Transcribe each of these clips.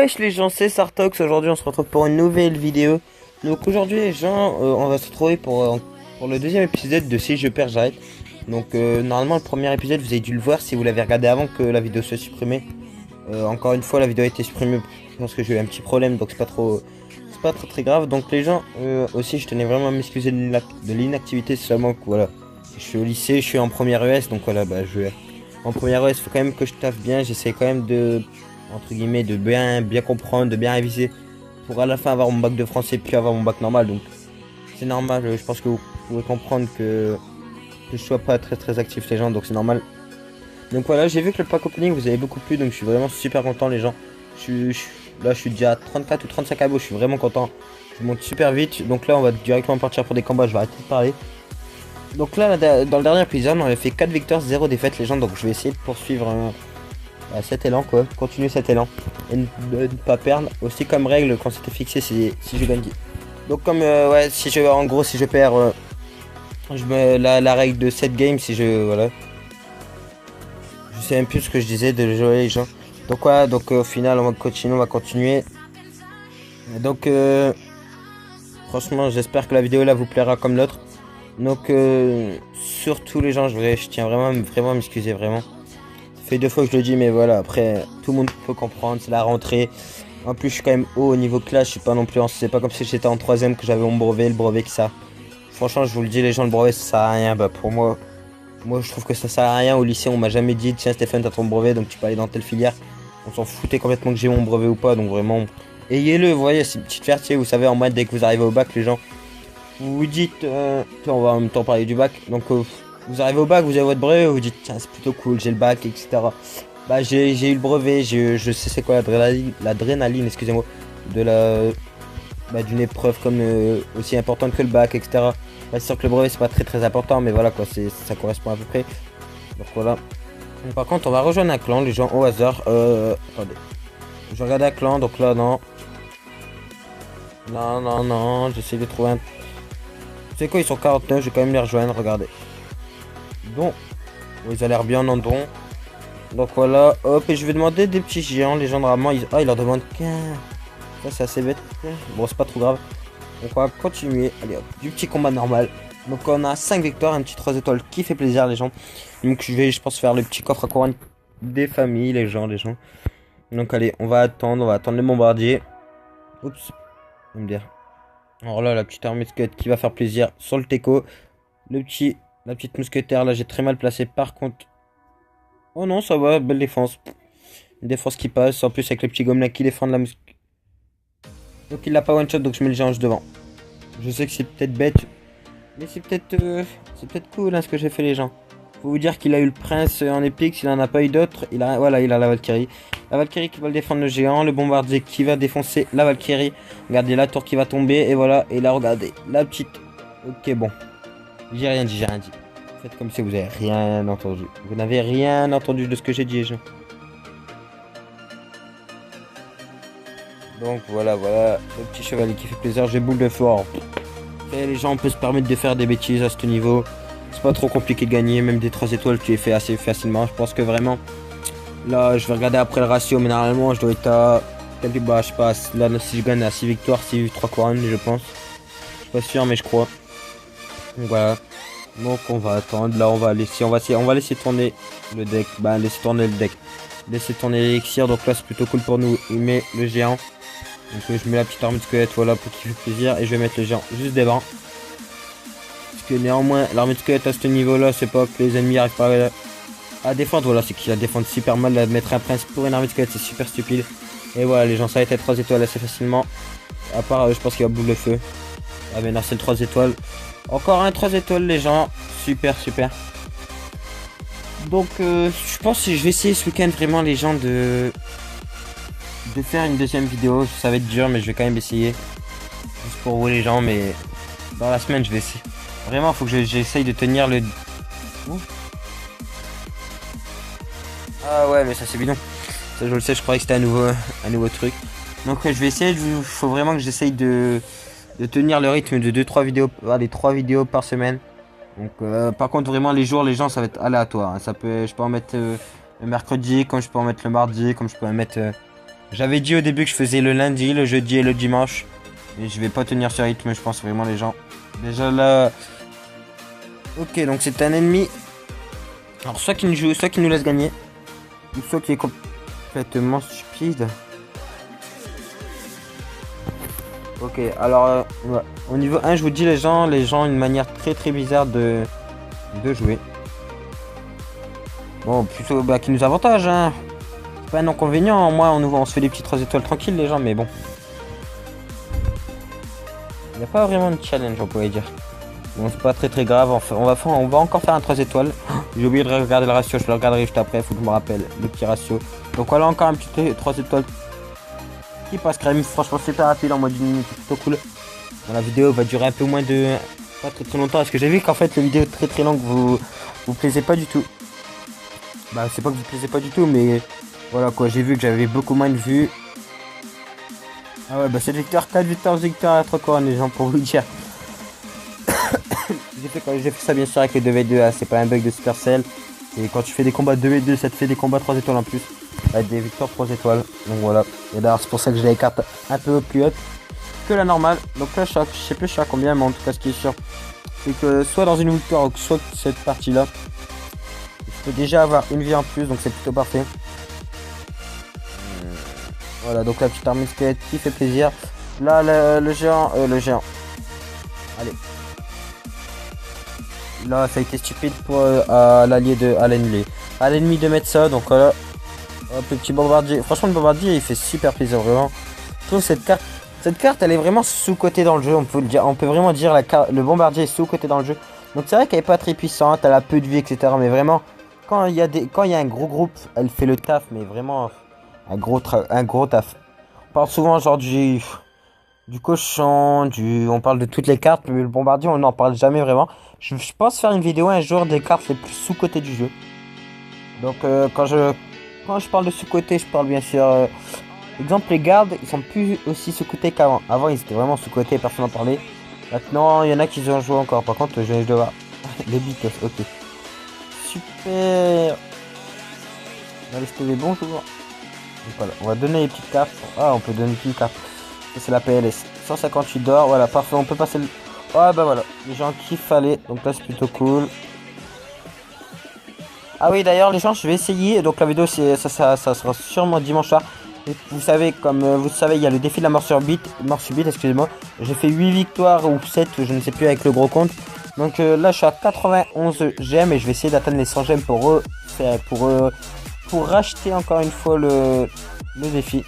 Wesh les gens, c'est Sartox. Aujourd'hui on se retrouve pour une nouvelle vidéo. Donc aujourd'hui les gens, on va se retrouver pour le deuxième épisode de Si je perds j'arrête. Donc normalement le premier épisode vous avez dû le voir si vous l'avez regardé avant que la vidéo soit supprimée. Encore une fois la vidéo a été supprimée parce que j'ai eu un petit problème, donc c'est pas très grave. Donc les gens, aussi je tenais vraiment à m'excuser de l'inactivité, seulement que voilà, je suis au lycée, je suis en première ES, donc voilà, en première ES faut quand même que je taffe bien. J'essaie quand même de, entre guillemets, de bien comprendre, de bien réviser pour à la fin avoir mon bac de français puis avoir mon bac normal. Donc c'est normal, je pense que vous pouvez comprendre que je sois pas très actif les gens, donc c'est normal. Donc voilà, j'ai vu que le pack opening vous avez beaucoup plu, donc je suis vraiment super content les gens. Là je suis déjà à 34 ou 35 abos, je suis vraiment content. Je monte super vite, donc là on va directement partir pour des combats, je vais arrêter de parler. Donc là dans le dernier épisode on avait fait 4 victoires, 0 défaites les gens, donc je vais essayer de poursuivre cet élan quoi, continuer cet élan et ne pas perdre. Aussi comme règle quand c'était fixé c'est si je gagne. Donc comme ouais, si je perds, je mets la règle de 7 games si je voilà. Je sais même plus ce que je disais de jouer les gens. Donc voilà, donc au final on va continuer. Donc franchement j'espère que la vidéo là vous plaira comme l'autre. Donc surtout les gens, je tiens vraiment à m'excuser vraiment. Ça fait 2 fois que je le dis, mais voilà, après tout le monde peut comprendre, c'est la rentrée. En plus je suis quand même haut au niveau classe, je suis pas non plus c'est pas comme si j'étais en 3ème que j'avais mon brevet, le brevet que ça. Franchement je vous le dis les gens, le brevet ça sert à rien. Bah pour moi je trouve que ça sert à rien. Au lycée on m'a jamais dit tiens Stéphane t'as ton brevet donc tu peux aller dans telle filière. On s'en foutait complètement que j'ai mon brevet ou pas, donc vraiment ayez-le, vous voyez, c'est une petite fierté, vous savez, en mode dès que vous arrivez au bac les gens, vous vous dites, on va en même temps parler du bac, donc vous arrivez au bac, vous avez votre brevet, vous vous dites tiens c'est plutôt cool, j'ai le bac, etc. Bah j'ai eu le brevet, je sais c'est quoi l'adrénaline, excusez-moi, de d'une épreuve comme aussi importante que le bac, etc. Bah, c'est sûr que le brevet c'est pas très important, mais voilà quoi, ça correspond à peu près. Donc voilà. Donc, par contre on va rejoindre un clan les gens au hasard. Attendez. Je regarde un clan, donc là non. Non, j'essaie de trouver un. C'est quoi, ils sont 49, je vais quand même les rejoindre, regardez. Donc, ils ont l'air bien en don. Donc voilà, hop, et je vais demander des petits géants, les gens normalement, ils leur demandent qu'un. Ça c'est assez bête. Bon, c'est pas trop grave. Donc on va continuer, allez hop, du petit combat normal. Donc on a 5 victoires, un petit 3 étoiles qui fait plaisir les gens. Donc je pense faire le petit coffre à couronne des familles, les gens. Donc allez, on va attendre les bombardiers. Oups, on va me dire. Alors là, la petite armée de squelettes qui va faire plaisir sur le teco. La petite mousquetaire, là, j'ai très mal placé. Par contre... Oh non, ça va, belle défense. Une défense qui passe, en plus avec les petits gobelins qui défendent la mousquetaire. Donc il l'a pas one shot, donc je mets le géant devant. Je sais que c'est peut-être bête, mais c'est peut-être cool hein, ce que j'ai fait les gens. Faut vous dire qu'il a eu le prince en épique, s'il en a pas eu d'autres, il a la Valkyrie. La Valkyrie qui va le défendre le géant, le bombardier qui va défoncer la Valkyrie. Regardez la tour qui va tomber, et voilà, et là regardez, la petite... Ok bon, j'ai rien dit. Faites comme si vous avez rien entendu. Vous n'avez rien entendu de ce que j'ai dit les gens. Donc voilà, le petit chevalier qui fait plaisir, j'ai boule de fort. Et les gens peuvent se permettre de faire des bêtises à ce niveau. C'est pas trop compliqué de gagner, même des 3 étoiles tu les fais assez facilement. Je pense que vraiment, là je vais regarder après le ratio, mais normalement je dois être à, bah je sais pas, là si je gagne à 6 victoires, 3 couronnes je pense. Je suis pas sûr mais je crois. Donc voilà. Donc on va attendre, là on va laisser tourner le deck, laisser tourner l'élixir, donc là c'est plutôt cool pour nous. Il met le géant. Donc je mets la petite armée de squelette, voilà, pour qu'il fasse plaisir, et je vais mettre le géant juste devant. Parce que néanmoins, l'armée de squelette à ce niveau-là, c'est pas que les ennemis arrivent pas à défendre, voilà, c'est qu'ils la défendent super mal. Mettre un prince pour une armée de squelette, c'est super stupide. Et voilà, les gens, ça va être 3 étoiles assez facilement. À part, je pense qu'il y a boule de feu. Ah mais non, c'est le 3 étoiles. Encore un 3 étoiles, les gens. Super. Donc, je pense que je vais essayer ce week-end vraiment, les gens, de faire une deuxième vidéo. Ça va être dur, mais je vais quand même essayer. Juste pour vous, les gens, mais dans la semaine, je vais essayer. Vraiment, faut que j'essaye de tenir le... Ouh. Ah ouais, mais ça c'est bidon. Ça je le sais, je croyais que c'était un nouveau truc. Donc je vais essayer, faut vraiment que j'essaye de tenir le rythme de 2-3 vidéos, des 3 vidéos par semaine. Donc par contre vraiment les jours, les gens ça va être aléatoire. Hein. Je peux en mettre le mercredi, comme je peux en mettre le mardi, comme je peux en mettre J'avais dit au début que je faisais le lundi, le jeudi et le dimanche. Et je vais pas tenir ce rythme, je pense vraiment les gens. Déjà là... Ok, donc c'est un ennemi. Alors soit qui nous joue, soit qui nous laisse gagner. Ou soit qui est complètement stupide. Ok, alors ouais. Au niveau 1, je vous dis les gens ont une manière très bizarre de jouer. Bon, plutôt bah, qui nous avantage, hein. C'est pas un inconvénient, moi on se fait des petits 3 étoiles tranquilles les gens, mais bon. Il n'y a pas vraiment de challenge, on pourrait dire. Bon, c'est pas très grave, on va encore faire un 3 étoiles. J'ai oublié de regarder le ratio, je le regarderai juste après, faut que je me rappelle le petit ratio. Donc voilà encore un petit 3 étoiles qui passe crème, franchement super rapide en mode 1 minute, c'est plutôt cool. Bon, la vidéo va durer un peu moins de... pas très longtemps, parce que j'ai vu qu'en fait la vidéo très longue vous plaisait pas du tout. Bah c'est pas que vous plaisez pas du tout, mais voilà quoi, j'ai vu que j'avais beaucoup moins de vues. Ah ouais bah c'est victoire, 4 victoires à 3 couronnes les gens pour vous dire. J'ai fait ça bien sûr avec les 2v2, hein, c'est pas un bug de Supercell. Et quand tu fais des combats 2v2, ça te fait des combats 3 étoiles en plus. Avec des victoires 3 étoiles. Donc voilà. Et d'ailleurs c'est pour ça que j'ai les cartes un peu plus hautes que la normale. Donc là je sais plus je suis à combien, mais en tout cas ce qui est sûr, c'est que soit dans une victoire ou soit cette partie là, je peux déjà avoir une vie en plus, donc c'est plutôt parfait. Voilà, donc la petite armée squelette qui fait plaisir. Là le géant. Allez. Là ça a été stupide pour à l'ennemi de mettre ça, donc voilà. Hop, le petit bombardier. Franchement le bombardier il fait super plaisir vraiment. Je trouve cette carte elle est vraiment sous-cotée dans le jeu, on peut le dire, on peut vraiment dire le bombardier est sous-cotée dans le jeu. Donc c'est vrai qu'elle est pas très puissante, elle a peu de vie etc. Mais vraiment quand il y a un gros groupe, elle fait le taf, mais vraiment un gros taf. On parle souvent genre du cochon, on parle de toutes les cartes, mais le bombardier on n'en parle jamais vraiment. Je pense faire une vidéo un jour des cartes les plus sous-cotées du jeu. Donc quand je parle de sous-côté, je parle bien sûr... exemple, les gardes, ils sont plus aussi sous-côtés qu'avant. Avant, ils étaient vraiment sous-côtés, personne n'en parlait. Maintenant, il y en a qui ont joué encore. Par contre, je dois voir. Les Beatles, ok. Super. Allez, TV, bonjour. Donc, voilà, on va donner les petites cartes. Ah, on peut donner une petite carte. Ça, c'est la PLS. 158 d'or, voilà, parfait. On peut passer le... Ah, bah voilà, les gens qu'il fallait. Donc là, c'est plutôt cool. Ah oui d'ailleurs les gens je vais essayer, donc la vidéo ça sera sûrement dimanche soir. Et vous savez comme vous savez il y a le défi de la mort subite, excusez-moi. J'ai fait 8 victoires ou 7 je ne sais plus avec le gros compte. Donc là je suis à 91 gemmes et je vais essayer d'atteindre les 100 gemmes pour racheter encore une fois le défi.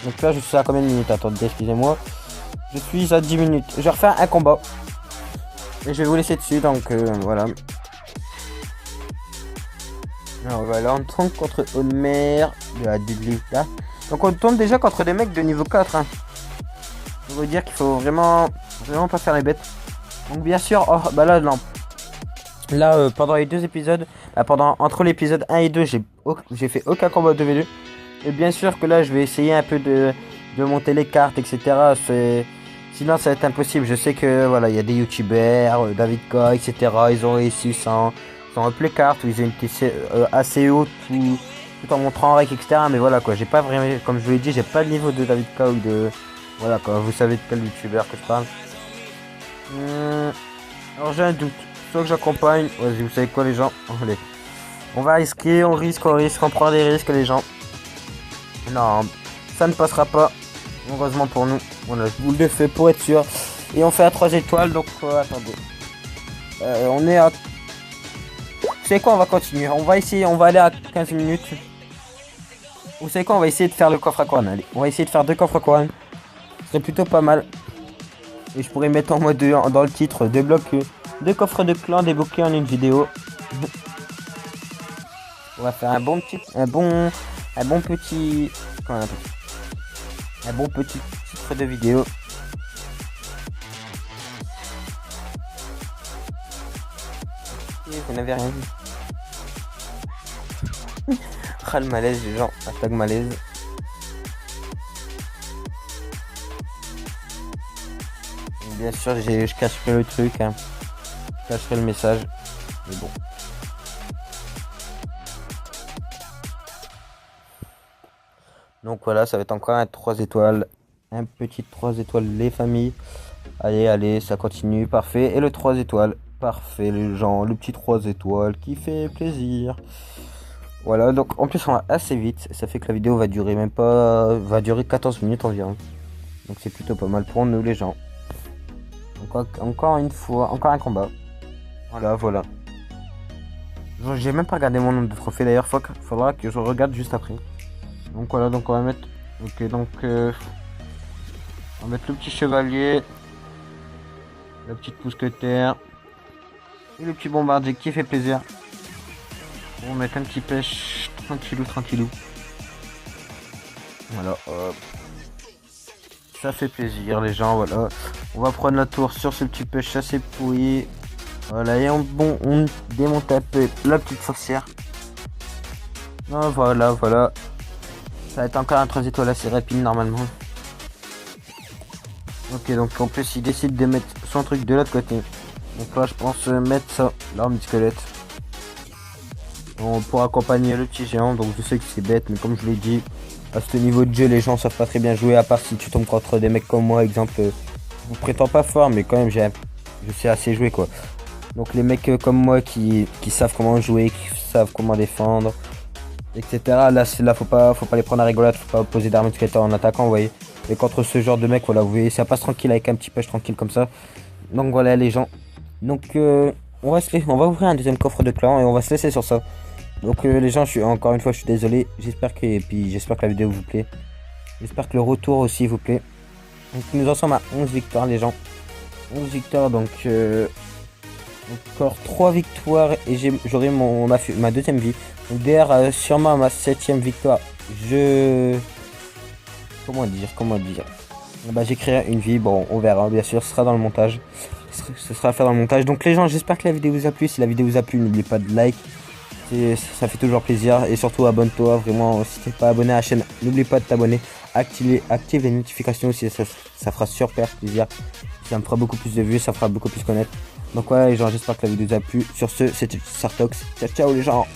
Donc là je suis à combien de minutes? Attendez excusez-moi. Je suis à 10 minutes. Je vais refaire un combat. Et je vais vous laisser dessus donc voilà. Alors voilà, on tombe contre Homer de la là. Donc on tombe déjà contre des mecs de niveau 4. Hein. Je veux dire qu'il faut vraiment pas faire les bêtes. Donc bien sûr, oh, bah là, pendant les 2 épisodes, entre l'épisode 1 et 2, j'ai fait aucun combat 2v2. Et bien sûr que là, je vais essayer un peu de monter les cartes, etc. Sinon, ça va être impossible. Je sais que voilà, il y a des youtubeurs, David Koy, etc. Ils ont réussi sans les cartes, où ils ont été assez haut tout en montrant en rec, etc. Mais voilà quoi, j'ai pas vraiment, comme je vous l'ai dit, j'ai pas le niveau de David K ou de... Voilà quoi, vous savez de quel youtubeur que je parle. Alors j'ai un doute, soit que j'accompagne, vas-y vous savez quoi les gens, allez. On va risquer, on prend des risques les gens. Non, ça ne passera pas, heureusement pour nous. Voilà, je vous le fais pour être sûr. Et on fait à 3 étoiles, donc attendez. On est à... Vous savez quoi, on va continuer. On va aller à 15 minutes. Vous savez quoi, on va essayer de faire le coffre à couronne. Allez, on va essayer de faire 2 coffres à couronne. Ce serait plutôt pas mal. Et je pourrais mettre en mode dans le titre 2 blocs, 2 coffres de clan débloqués en une vidéo. On va faire un bon petit titre de vidéo. Vous n'avez rien vu. Ah le malaise les gens, hashtag malaise. Et bien sûr je cacherai le truc, hein. Je cacherai le message. Mais bon. Donc voilà, ça va être encore un 3 étoiles. Un petit 3 étoiles les familles. Allez, allez, ça continue, parfait. Et le 3 étoiles, parfait les gens, le petit 3 étoiles qui fait plaisir. Voilà, donc en plus on va assez vite, ça fait que la vidéo va durer même pas, va durer 14 minutes environ. Donc c'est plutôt pas mal pour nous les gens. Encore une fois, encore un combat. Voilà, voilà. J'ai même pas regardé mon nombre de trophées d'ailleurs, faudra que je regarde juste après. Donc voilà, donc on va mettre, ok, donc on va mettre le petit chevalier, la petite mousquetaire et le petit bombardier qui fait plaisir. On va mettre un petit pêche tranquillou, tranquillou. Voilà, hop. Ça fait plaisir les gens, voilà. On va prendre la tour sur ce petit pêche assez pourri. Voilà, et on démonte un peu la petite sorcière. Ah, voilà, voilà. Ça va être encore un 3 étoiles assez rapide normalement. Ok, donc en plus il décide de mettre son truc de l'autre côté. Donc là je pense mettre ça, l'arme du squelette. Pour accompagner le petit géant, donc je sais que c'est bête, mais comme je l'ai dit, à ce niveau de jeu les gens savent pas très bien jouer, à part si tu tombes contre des mecs comme moi, exemple, je vous prétends pas fort, mais quand même je sais assez jouer quoi. Donc les mecs comme moi qui savent comment jouer, qui savent comment défendre, etc. Là faut pas les prendre à rigolade, faut pas poser d'armes de en attaquant, vous voyez. Et contre ce genre de mec, voilà, vous voyez, ça passe tranquille avec un petit push tranquille comme ça. Donc voilà les gens. Donc on va ouvrir un deuxième coffre de clan et on va se laisser sur ça. Donc les gens, encore une fois, je suis désolé. J'espère que la vidéo vous plaît. J'espère que le retour aussi vous plaît. Donc nous en sommes à 11 victoires les gens. 11 victoires, donc encore 3 victoires et j'aurai ma deuxième vie. Donc derrière sûrement ma 7ème victoire, comment dire. Bah j'écrirai une vie, bon on verra, bien sûr, ce sera dans le montage. Ce sera à faire dans le montage. Donc les gens, j'espère que la vidéo vous a plu. Si la vidéo vous a plu, n'oubliez pas de like. Ça fait toujours plaisir. Et surtout abonne-toi, vraiment, si t'es pas abonné à la chaîne, n'oublie pas de t'abonner. Active les notifications aussi, ça fera super plaisir. Ça me fera beaucoup plus de vues, ça fera beaucoup plus connaître. Donc voilà les gens, j'espère que la vidéo vous a plu. Sur ce, c'était Sartox. Ciao ciao les gens.